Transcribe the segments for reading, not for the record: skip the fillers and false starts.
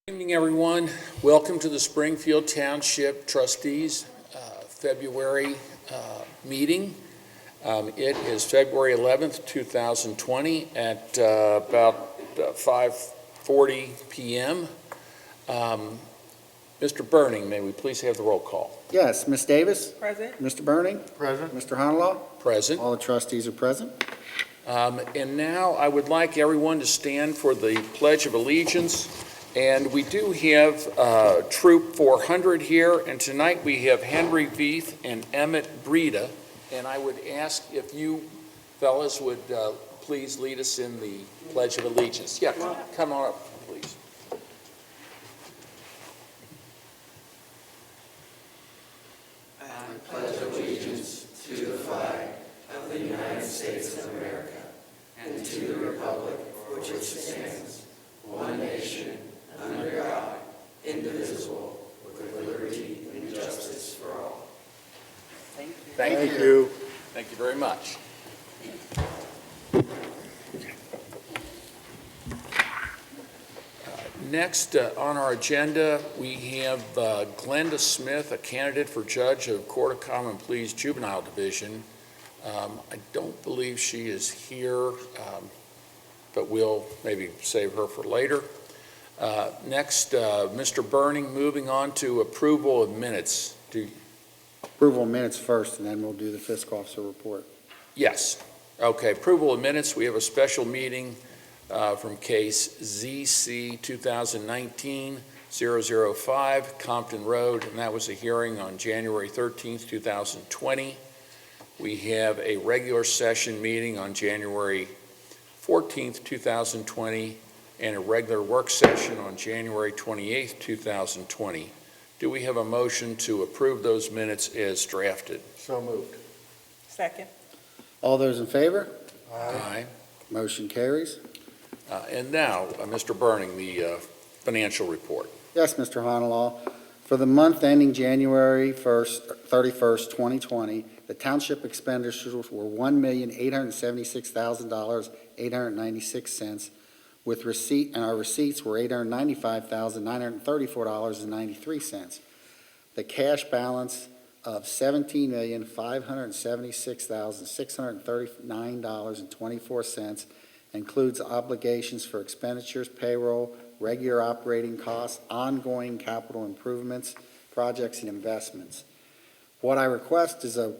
Good evening, everyone. Welcome to the Springfield Township Trustees February meeting. It is February 11th, 2020 at about 5:40 p.m. Mr. Burning, may we please have the roll call? Yes, Ms. Davis? Present. Mr. Burning? Present. Mr. Honolaw? Present. All the trustees are present. And now I would like everyone to stand for the Pledge of Allegiance. And we do have Troop 400 here, and tonight we have Henry Veith and Emmett Breda. And I would ask if you fellas would please lead us in the Pledge of Allegiance. Yeah, come on up, please. I pledge allegiance to the flag of the United States of America and to the republic for which it stands, one nation, under God, indivisible, with liberty and justice for all. Thank you. Thank you very much. Next on our agenda, we have Glenda Smith, a candidate for judge of Court of Common Pleas Juvenile Division. I don't believe she is here, but we'll maybe save her for later. Next, Mr. Burning, moving on to approval of minutes. Approval of minutes first, and then we'll do the fiscal officer report. Yes. Okay, approval of minutes. We have a special meeting from case ZC 2019-005, Compton Road, and that was a hearing on January 13th, 2020. We have a regular session meeting on January 14th, 2020, and a regular work session on January 28th, 2020. Do we have a motion to approve those minutes as drafted? So moved. Second. All those in favor? Aye. Motion carries. And now, Mr. Burning, the financial report. Yes, Mr. Honolaw. For the month ending January 31st, 2020, the township expenditures were $1,876,896, with receipt, and our receipts were $895,934.93. The cash balance of $17,576,639.24 includes obligations for expenditures, payroll, regular operating costs, ongoing capital improvements, projects, and investments. What I request is a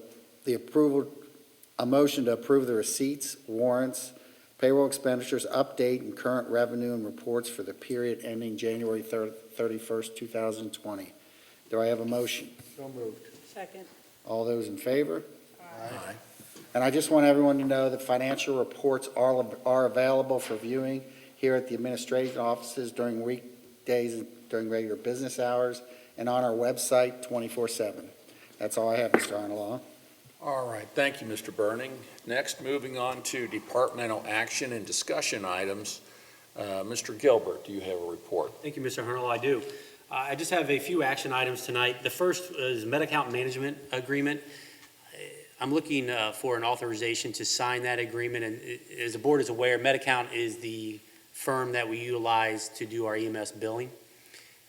motion to approve the receipts, warrants, payroll expenditures, update, and current revenue and reports for the period ending January 31st, 2020. Do I have a motion? So moved. Second. All those in favor? Aye. And I just want everyone to know that financial reports are available for viewing here at the administration offices during weekdays and during regular business hours, and on our website 24/7. That's all I have, Mr. Honolaw. All right, thank you, Mr. Burning. Next, moving on to departmental action and discussion items. Mr. Gilbert, do you have a report? Thank you, Mr. Hernold. I do. I just have a few action items tonight. The first is Medi-Account Management Agreement. I'm looking for an authorization to sign that agreement, and as the board is aware, Medi-Account is the firm that we utilize to do our EMS billing.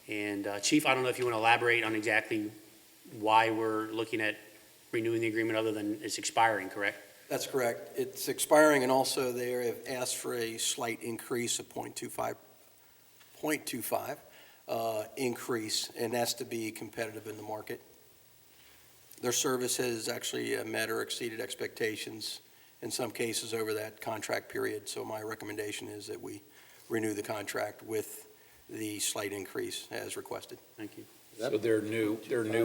And Chief, I don't know if you want to elaborate on exactly why we're looking at renewing the agreement other than it's expiring, correct? That's correct. It's expiring, and also they have asked for a slight increase of 0.25 increase, and that's to be competitive in the market. Their service has actually met or exceeded expectations in some cases over that contract period, so my recommendation is that we renew the contract with the slight increase as requested. Thank you. So their new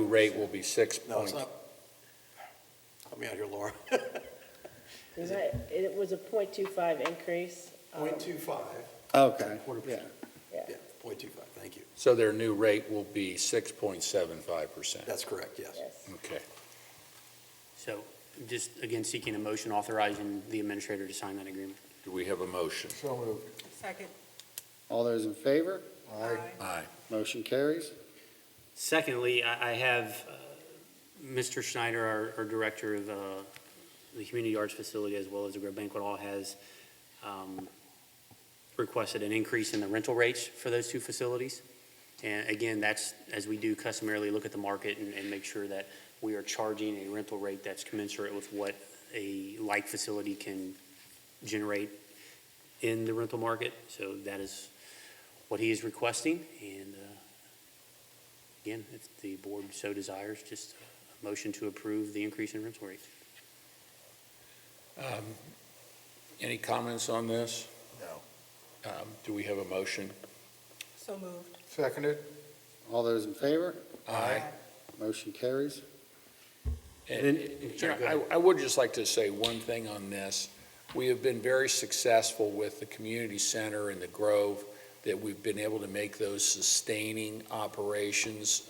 rate will be 6 No, it's not. Help me out here, Laura. It was a 0.25 increase. 0.25. Okay, yeah. Yeah, 0.25, thank you. So their new rate will be 6.75%. That's correct, yes. Yes. Okay. So just, again, seeking a motion authorizing the administrator to sign that agreement. Do we have a motion? So moved. Second. All those in favor? Aye. Aye. Motion carries. Secondly, I have Mr. Schneider, our director of the community arts facility, as well as the Grove Banquet Hall, has requested an increase in the rental rates for those two facilities. And again, that's, as we do customarily, look at the market and make sure that we are charging a rental rate that's commensurate with what a like facility can generate in the rental market. So that is what he is requesting. And again, if the board so desires, just a motion to approve the increase in rental rates. Any comments on this? No. Do we have a motion? So moved. Seconded? All those in favor? Aye. Motion carries. And, Sorry, go ahead. I would just like to say one thing on this. We have been very successful with the community center and the Grove, that we've been able to make those sustaining operations.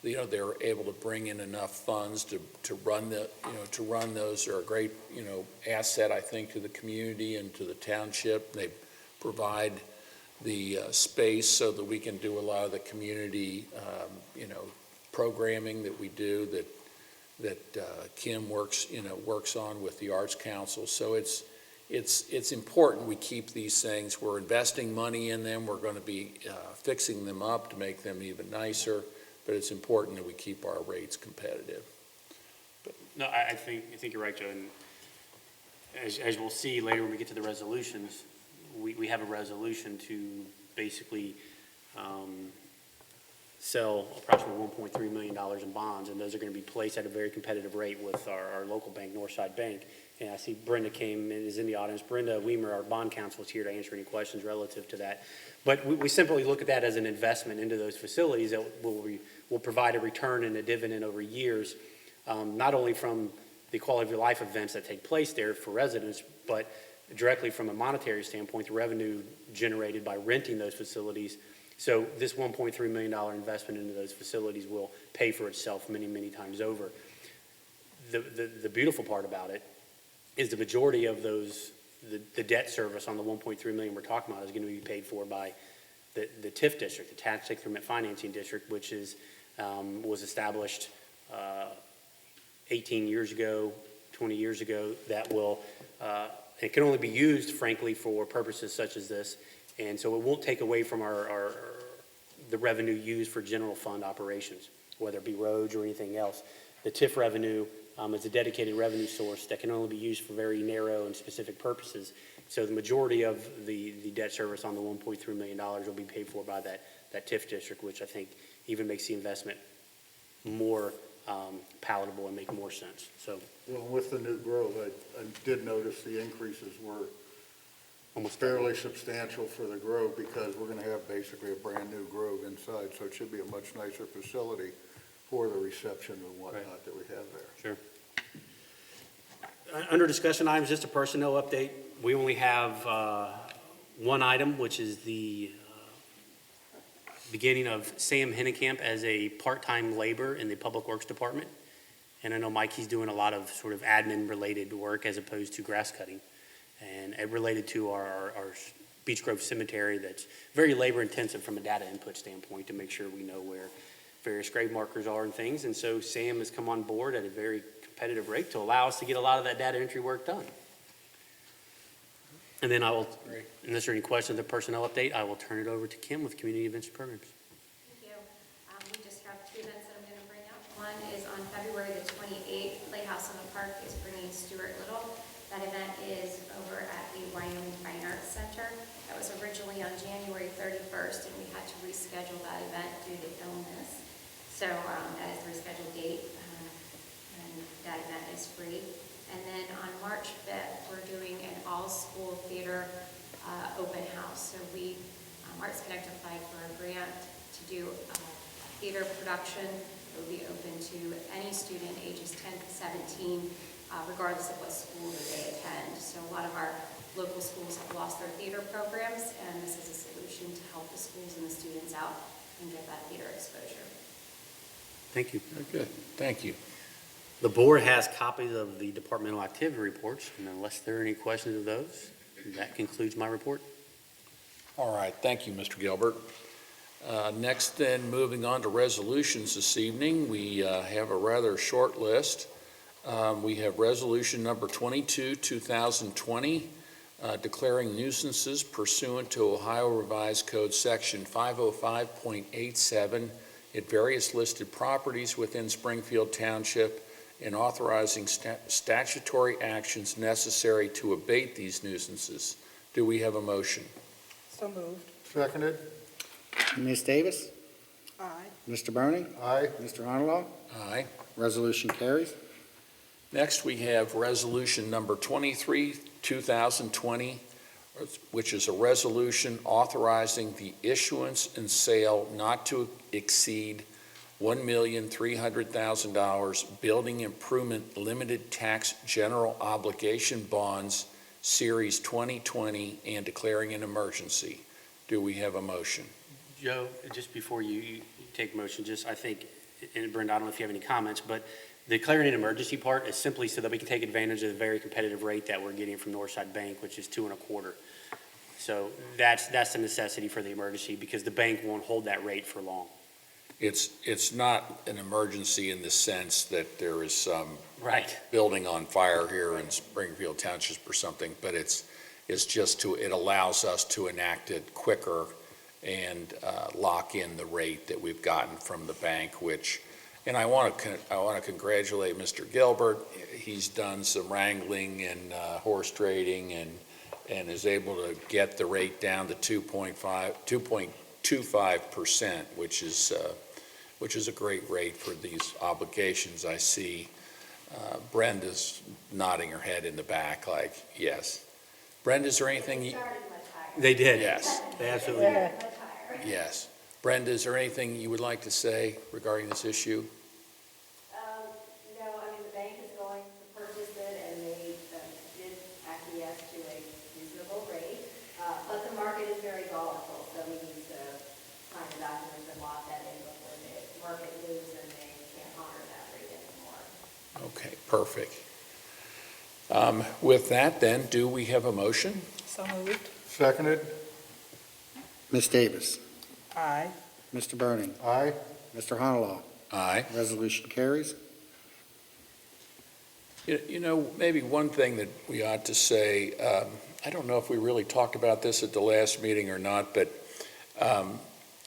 They're able to bring in enough funds to run to run those. They're a great, asset, I think, to the community and to the township. They provide the space so that we can do a lot of the community, programming that we do, that Kim works on with the Arts Council. So it's important we keep these things. We're investing money in them. We're going to be fixing them up to make them even nicer, but it's important that we keep our rates competitive. No, I think you're right, Joe. And as we'll see later when we get to the resolutions, we have a resolution to basically sell approximately $1.3 million in bonds, and those are going to be placed at a very competitive rate with our local bank, Northside Bank. And I see Brenda is in the audience. Brenda Weimer, our bond counsel, is here to answer any questions relative to that. But we simply look at that as an investment into those facilities that will provide a return and a dividend over years, not only from the quality of life events that take place there for residents, but directly from a monetary standpoint, the revenue generated by renting those facilities. So this $1.3 million investment into those facilities will pay for itself many, many times over. The beautiful part about it is the majority of the debt service on the $1.3 million we're talking about is going to be paid for by the TIF district, the Tax Increment Financing District, which was established 18 years ago, 20 years ago, that will, it can only be used, frankly, for purposes such as this. And so it won't take away from the revenue used for general fund operations, whether it be roads or anything else. The TIF revenue is a dedicated revenue source that can only be used for very narrow and specific purposes. So the majority of the debt service on the $1.3 million will be paid for by that TIF district, which I think even makes the investment more palatable and make more sense. So Well, with the new Grove, I did notice the increases were almost fairly substantial for the Grove, because we're going to have basically a brand-new Grove inside, so it should be a much nicer facility for the reception and whatnot that we have there. Sure. Under discussion items, just a personnel update. We only have one item, which is the beginning of Sam Hennekamp as a part-time laborer in the Public Works Department. And I know Mike, he's doing a lot of sort of admin-related work as opposed to grass cutting. And related to our Beech Grove Cemetery, that's very labor-intensive from a data input standpoint to make sure we know where various grave markers are and things. And so Sam has come on board at a very competitive rate to allow us to get a lot of that data entry work done. And then unless there are any questions of the personnel update, I will turn it over to Kim with Community Events and Programs. Thank you. We just have two events that I'm going to bring up. One is on February the 28th, Playhouse in the Park is bringing Stuart Little. That event is over at the Wyoming Fine Arts Center. That was originally on January 31st, and we had to reschedule that event due to illness. So that is the rescheduled date, and that event is free. And then on March 5th, we're doing an all-school theater open house. So Arts Connect applied for a grant to do theater production. It will be open to any student ages 10 to 17, regardless of what school that they attend. So a lot of our local schools have lost their theater programs, and this is a solution to help the schools and the students out and get that theater exposure. Thank you. Very good. Thank you. The board has copies of the departmental activity reports, and unless there are any questions of those, that concludes my report. All right. Thank you, Mr. Gilbert. Next, then, moving on to resolutions this evening, we have a rather short list. We have resolution number 22, 2020. declaring nuisances pursuant to Ohio Revised Code Section 505.87 at various listed properties within Springfield Township and authorizing statutory actions necessary to abate these nuisances. Do we have a motion? So moved. Seconded? Ms. Davis? Aye. Mr. Burning? Aye. Mr. Honolo? Aye. Resolution carries. Next, we have Resolution Number 23, 2020, which is a resolution authorizing the issuance and sale not to exceed $1,300,000 building improvement limited tax general obligation bonds, Series 2020, and declaring an emergency. Do we have a motion? Joe, just before you take motion, I think, and Brenda, I don't know if you have any comments, but the declaring an emergency part is simply so that we can take advantage of the very competitive rate that we're getting from Northside Bank, which is 2.25. So that's the necessity for the emergency, because the bank won't hold that rate for long. It's not an emergency in the sense that there is some Right. building on fire here in Springfield Township or something, but it allows us to enact it quicker and lock in the rate that we've gotten from the bank, and I want to congratulate Mr. Gilbert. He's done some wrangling and horse trading and is able to get the rate down to 2.25%, which is a great rate for these obligations. I see Brenda's nodding her head in the back like, yes. Brenda, is there anything? It started much higher. They did. Yes, They absolutely It did. started much higher. yes. Brenda, is there anything you would like to say regarding this issue? No, I mean, the bank is going to purchase it, and they did acquiesce to a reasonable rate. But the market is very volatile, so we need to sign the documents and lock that in before the market moves and they can't honor that rate anymore. Okay, perfect. With that, then, do we have a motion? So moved. Seconded? Ms. Davis? Aye. Mr. Burning? Aye. Mr. Honolo? Aye. Resolution carries. You know, maybe one thing that we ought to say, I don't know if we really talked about this at the last meeting or not, but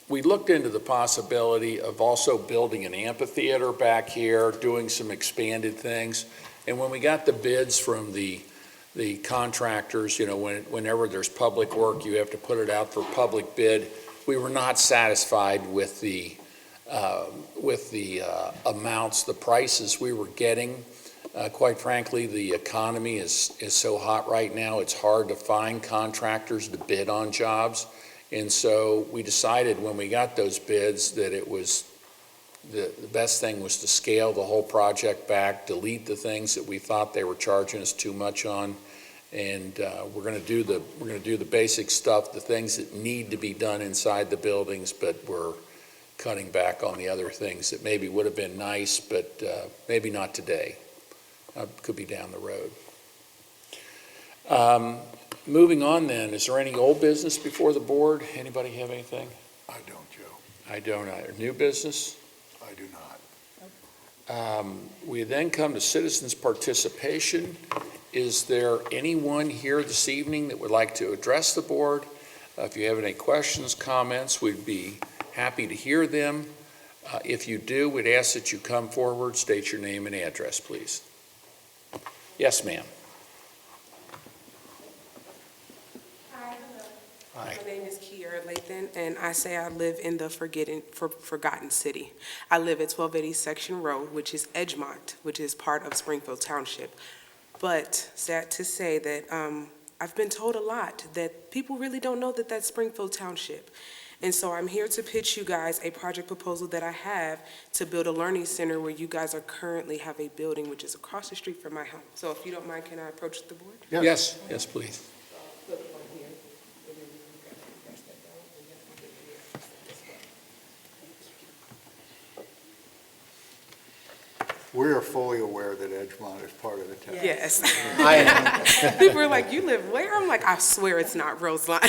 we looked into the possibility of also building an amphitheater back here, doing some expanded things. And when we got the bids from the contractors, you know, whenever there's public work, you have to put it out for public bid. We were not satisfied with the amounts, the prices we were getting. Quite frankly, the economy is so hot right now, it's hard to find contractors to bid on jobs. And so we decided when we got those bids that it was the best thing was to scale the whole project back, delete the things that we thought they were charging us too much on, and we're going to do the basic stuff, the things that need to be done inside the buildings, but we're cutting back on the other things that maybe would have been nice, but maybe not today. Could be down the road. Moving on then, is there any old business before the board? Anybody have anything? I don't, Joe. I don't either. New business? I do not. We then come to citizens' participation. Is there anyone here this evening that would like to address the board? If you have any questions, comments, we'd be happy to hear them. If you do, we'd ask that you come forward, state your name and address, please. Yes, ma'am. Hi. Hi. My name is Kiera Lathan, and I say I live in the forgotten city. I live at 1280 Section Road, which is Edgemont, which is part of Springfield Township. But sad to say that I've been told a lot that people really don't know that that's Springfield Township. And so I'm here to pitch you guys a project proposal that I have to build a learning center where you guys are currently have a building which is across the street from my home. So if you don't mind, can I approach the board? Yes, yes, please. We are fully aware that Edgemont is part of the town. Yes. I am. People are like, you live where? I'm like, I swear it's not Roseline.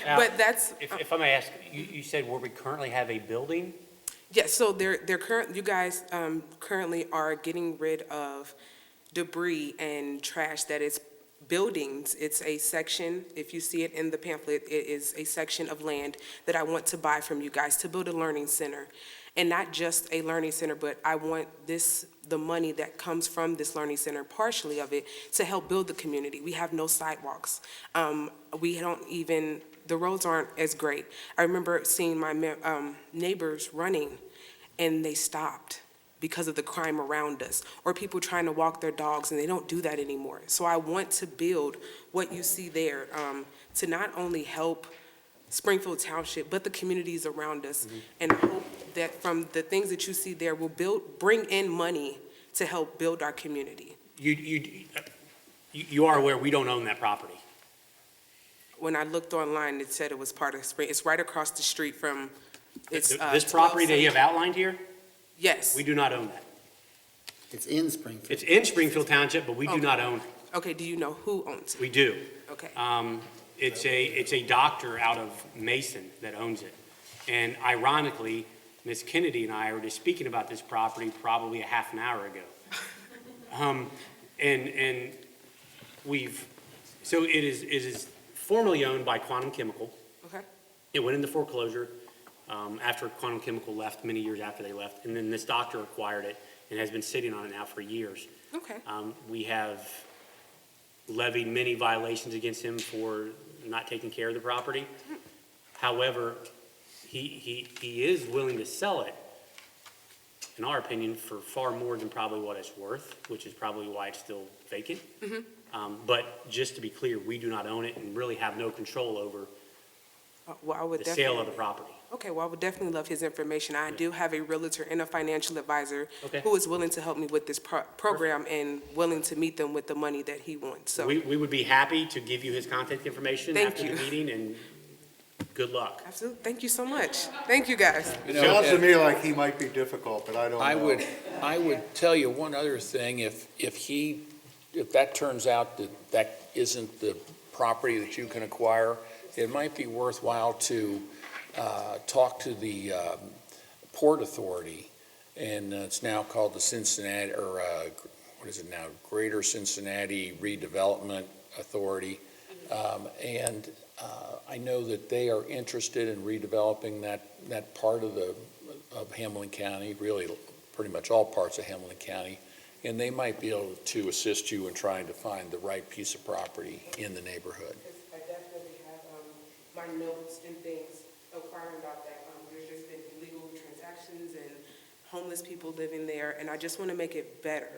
Now, But that's, if I may ask, you said where we currently have a building? yes, so you guys currently are getting rid of debris and trash that is buildings. It's a section, if you see it in the pamphlet, it is a section of land that I want to buy from you guys to build a learning center. And not just a learning center, but I want the money that comes from this learning center, partially of it, to help build the community. We have no sidewalks. We don't even, the roads aren't as great. I remember seeing my neighbors running, and they stopped because of the crime around us, or people trying to walk their dogs, and they don't do that anymore. So I want to build what you see there, to not only help Springfield Township, but the communities around us. And I hope that from the things that you see there will bring in money to help build our community. You are aware we don't own that property. When I looked online, it said it was part of Spring, it's right across the street from, it's, This property that you have outlined here, yes. we do not own that. It's in Springfield. It's in Springfield Township, but we do not own it. Okay, do you know who owns it? We do. Okay. It's a doctor out of Mason that owns it. And ironically, Ms. Kennedy and I were just speaking about this property probably a half an hour ago. And so it is formerly owned by Quantum Chemical. Okay. It went into foreclosure after Quantum Chemical left, many years after they left. And then this doctor acquired it and has been sitting on it now for years. Okay. We have levied many violations against him for not taking care of the property. However, he is willing to sell it, in our opinion, for far more than probably what it's worth, which is probably why it's still vacant. But just to be clear, we do not own it and really have no control over Well, I would the definitely. sale of the property. Okay, well, I would definitely love his information. I do have a realtor and a financial advisor Okay. who is willing to help me with this program and willing to meet them with the money that he wants, so. We would be happy to give you his contact information Thank after the you. meeting, and good luck. Absolutely, thank you so much. Thank you, guys. Sounds to me like he might be difficult, but I don't know. I would tell you one other thing, if that turns out that isn't the property that you can acquire, it might be worthwhile to talk to the Port Authority, and it's now called the Cincinnati, or what is it now, Greater Cincinnati Redevelopment Authority, and I know that they are interested in redeveloping that part of Hamilton County, really pretty much all parts of Hamilton County, and they might be able to assist you in trying to find the right piece of property in the neighborhood. I definitely have my notes and things inquiring about that. There's just been illegal transactions and homeless people living there, and I just want to make it better,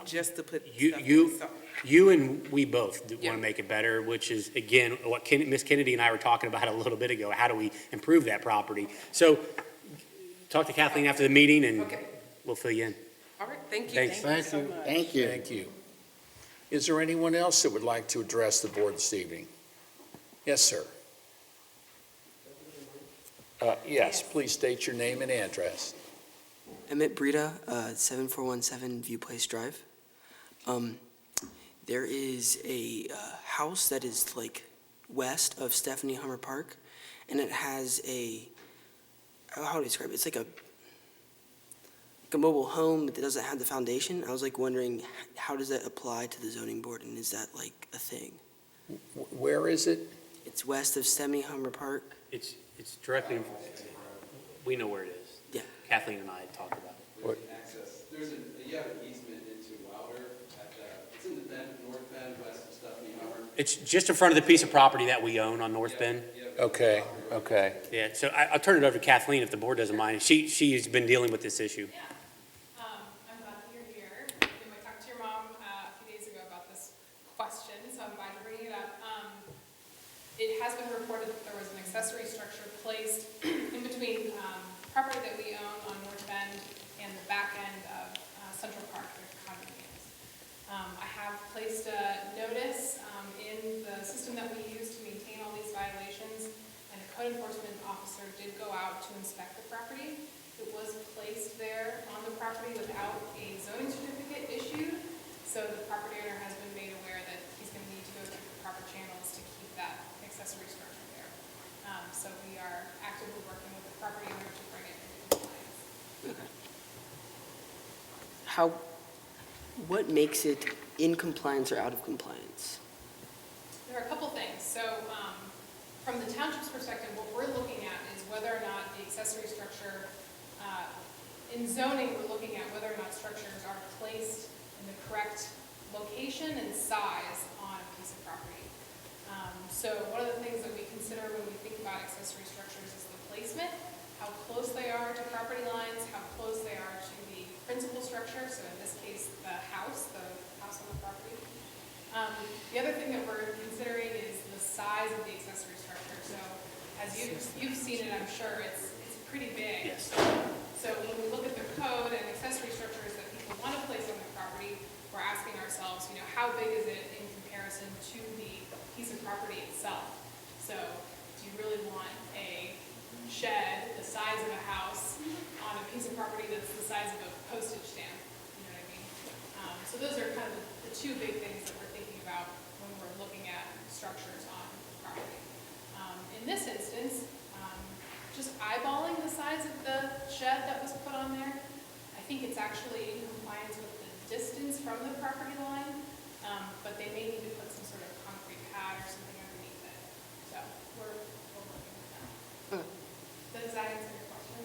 just to put stuff in. So, You and we both want Yeah. to make it better, which is, again, what Ms. Kennedy and I were talking about a little bit ago. How do we improve that property? So talk to Kathleen after the meeting, and Okay. we'll fill you in. all right, thank you. Thanks. Thank you. Thank you. Thank you. Is there anyone else that would like to address the board this evening? Yes, sir. Yes, please state your name and address. Emmett Brita, 7417 View Place Drive. There is a house that is like west of Stephanie Hummer Park, and it has how do I describe it? It's like a mobile home that doesn't have the foundation. I was like wondering, how does that apply to the zoning board, and is that like a thing? Where is it? It's west of Stephanie Hummer Park. It's directly, we know where it is. Yeah. Kathleen and I had talked about it. What? Access, you have an easement into Wilder it's in the bend, north bend, west of Stephanie Hummer. It's just in front of the piece of property that we own on North Bend. Okay. Yeah, so I'll turn it over to Kathleen if the board doesn't mind. She's been dealing with this issue. Yeah, I'm glad that you're here. I talked to your mom a few days ago about this question, so I'm glad you're bringing it up. It has been reported that there was an accessory structure placed in between property that we own on North Bend and the back end of Central Park, the condominiums. I have placed a notice in the system that we use to maintain all these violations, and a code enforcement officer did go out to inspect the property. It was placed there on the property without a zoning certificate issued, so the property owner has been made aware that he's going to need to go through the proper channels to keep that accessory structure there. So we are actively working with the property owner to bring it into compliance. What makes it in compliance or out of compliance? There are a couple things. So from the township's perspective, what we're looking at is whether or not the accessory structure, in zoning, we're looking at whether or not structures are placed in the correct location and size on a piece of property. So one of the things that we consider when we think about accessory structures is the placement, how close they are to property lines, how close they are to the principal structure, so in this case, the house on the property. The other thing that we're considering is the size of the accessory structure. So as you've seen it, I'm sure, it's pretty big. Yes. So when we look at the code and accessory structures that people want to place on their property, we're asking ourselves, how big is it in comparison to the piece of property itself? So do you really want a shed the size of a house on a piece of property that's the size of a postage stamp? You know what I mean? So those are kind of the two big things that we're thinking about when we're looking at structures on property. In this instance, just eyeballing the size of the shed that was put on there, I think it's actually in compliance with the distance from the property line, but they may need to put some sort of concrete pad or something underneath it. So we're looking at that. Does that answer your question?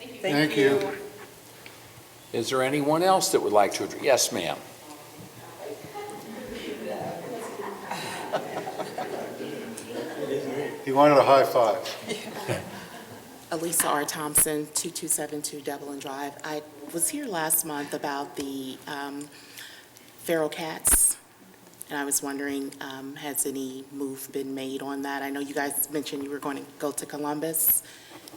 Thank you. Thank you. Is there anyone else that would like to address? Yes, ma'am. He wanted a high five. Elisa R. Thompson, 2272 Devlin Drive. I was here last month about the feral cats, and I was wondering, has any move been made on that? I know you guys mentioned you were going to go to Columbus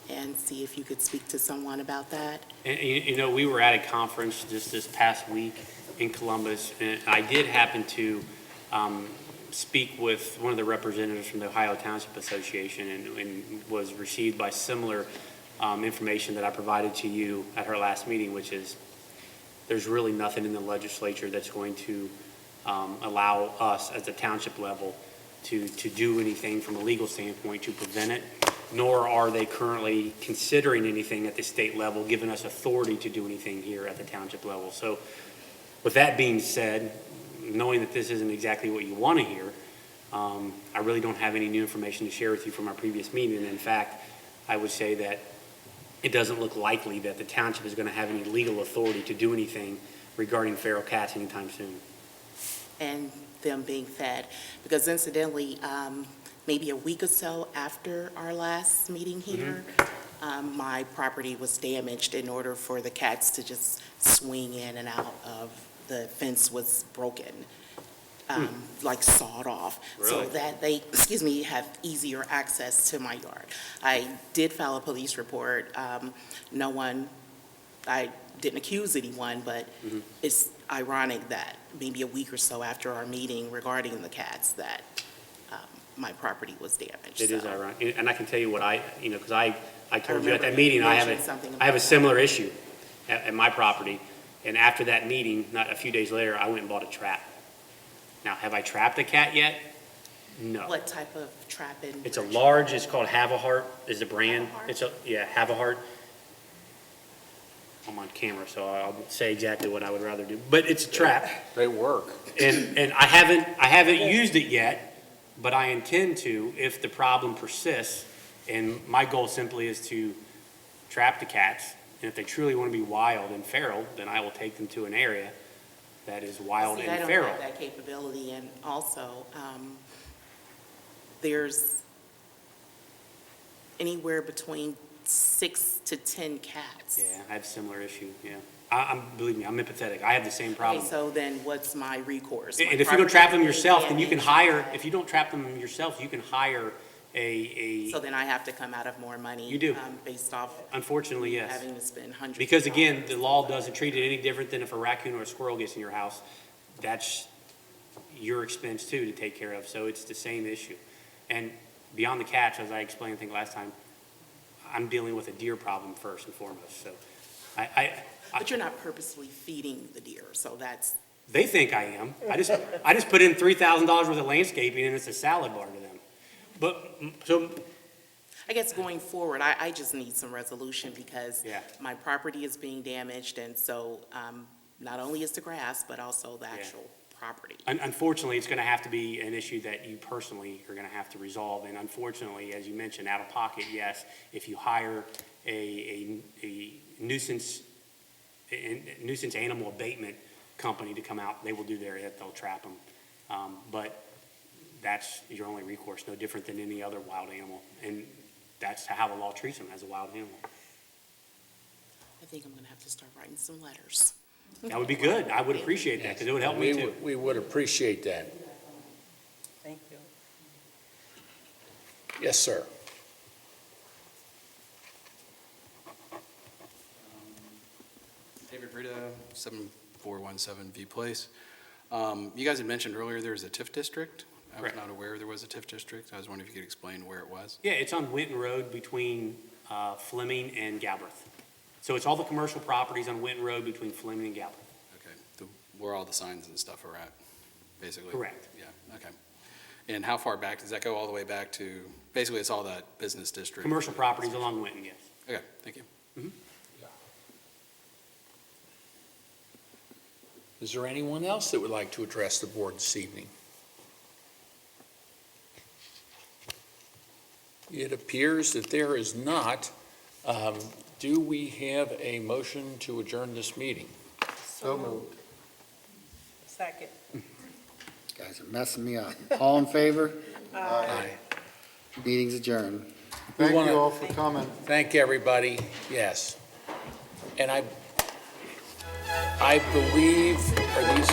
and see if you could speak to someone about that. And, we were at a conference just this past week in Columbus, and I did happen to speak with one of the representatives from the Ohio Township Association and was received by similar information that I provided to you at her last meeting, which is there's really nothing in the legislature that's going to allow us at the township level to do anything from a legal standpoint to prevent it, nor are they currently considering anything at the state level, giving us authority to do anything here at the township level. So with that being said, knowing that this isn't exactly what you want to hear, I really don't have any new information to share with you from our previous meeting. And in fact, I would say that it doesn't look likely that the township is going to have any legal authority to do anything regarding feral cats anytime soon. And them being fed, because incidentally, maybe a week or so after our last meeting here, my property was damaged in order for the cats to just swing in and out of. The fence was broken, like sawed off, so Really? that they, have easier access to my yard. I did file a police report. No one, I didn't accuse anyone, but it's ironic that maybe a week or so after our meeting regarding the cats that my property was damaged. It is So ironic, and I can tell you what because I told you at remember that meeting, you I have mentioned something a about similar issue at my property. And after that meeting, not a few days later, I went and bought a trap. Now, have I trapped a cat yet? No. what type of trapping? It's a large, it's called Have a Heart is the brand. Have-A-Heart? Have a Heart. I'm on camera, so I'll say exactly what I would rather do. But it's a trap. They work. And I haven't used it yet, but I intend to if the problem persists. And my goal simply is to trap the cats. And if they truly want to be wild and feral, then I will take them to an area that is wild See, and I don't feral. have that capability, and also, there's anywhere between 6 to 10 cats. Yeah, I have a similar issue, yeah. Believe me, I'm empathetic. I have the same problem. Okay, so then what's my recourse? And if you don't trap them yourself, then you can hire, if you don't trap them yourself, you can hire So then I have to come out of more money? You do. Based off unfortunately, yes. having to spend hundreds of Because again, dollars. the law doesn't treat it any different than if a raccoon or a squirrel gets in your house. That's your expense too to take care of, so it's the same issue. And beyond the cats, as I explained, I think last time, I'm dealing with a deer problem first and foremost, so But you're not purposely feeding the deer, so that's, they think I am. I just put in $3,000 worth of landscaping and it's a salad bar to them. But, so, I guess going forward, I just need some resolution because Yeah. my property is being damaged, and so not only is the grass, but also the actual property. Unfortunately, it's going to have to be an issue that you personally are going to have to resolve. And unfortunately, as you mentioned, out of pocket, yes, if you hire a nuisance animal abatement company to come out, they will do they'll trap them. But that's your only recourse, no different than any other wild animal. And that's how the law treats them, as a wild animal. I think I'm going to have to start writing some letters. That would be good. I would appreciate that, because it would help me too. We would appreciate that. Thank you. Yes, sir. David Brita, 7417 V Place. You guys had mentioned earlier there was a TIF district. I was Correct. not aware there was a TIF district. I was wondering if you could explain where it was. Yeah, it's on Winton Road between Fleming and Galbraith. So it's all the commercial properties on Winton Road between Fleming and Galbraith. Okay, where all the signs and stuff are at, basically? Correct. Yeah, okay. And how far back, does that go all the way back to, basically it's all that business district? Commercial properties along Winton, yes. Okay, thank you. Is there anyone else that would like to address the board this evening? It appears that there is not. Do we have a motion to adjourn this meeting? So moved. Second. Guys are messing me up. All in favor? Aye. Meeting's adjourned. Thank wanna- you all for coming. Thank everybody, yes. And I believe, are these,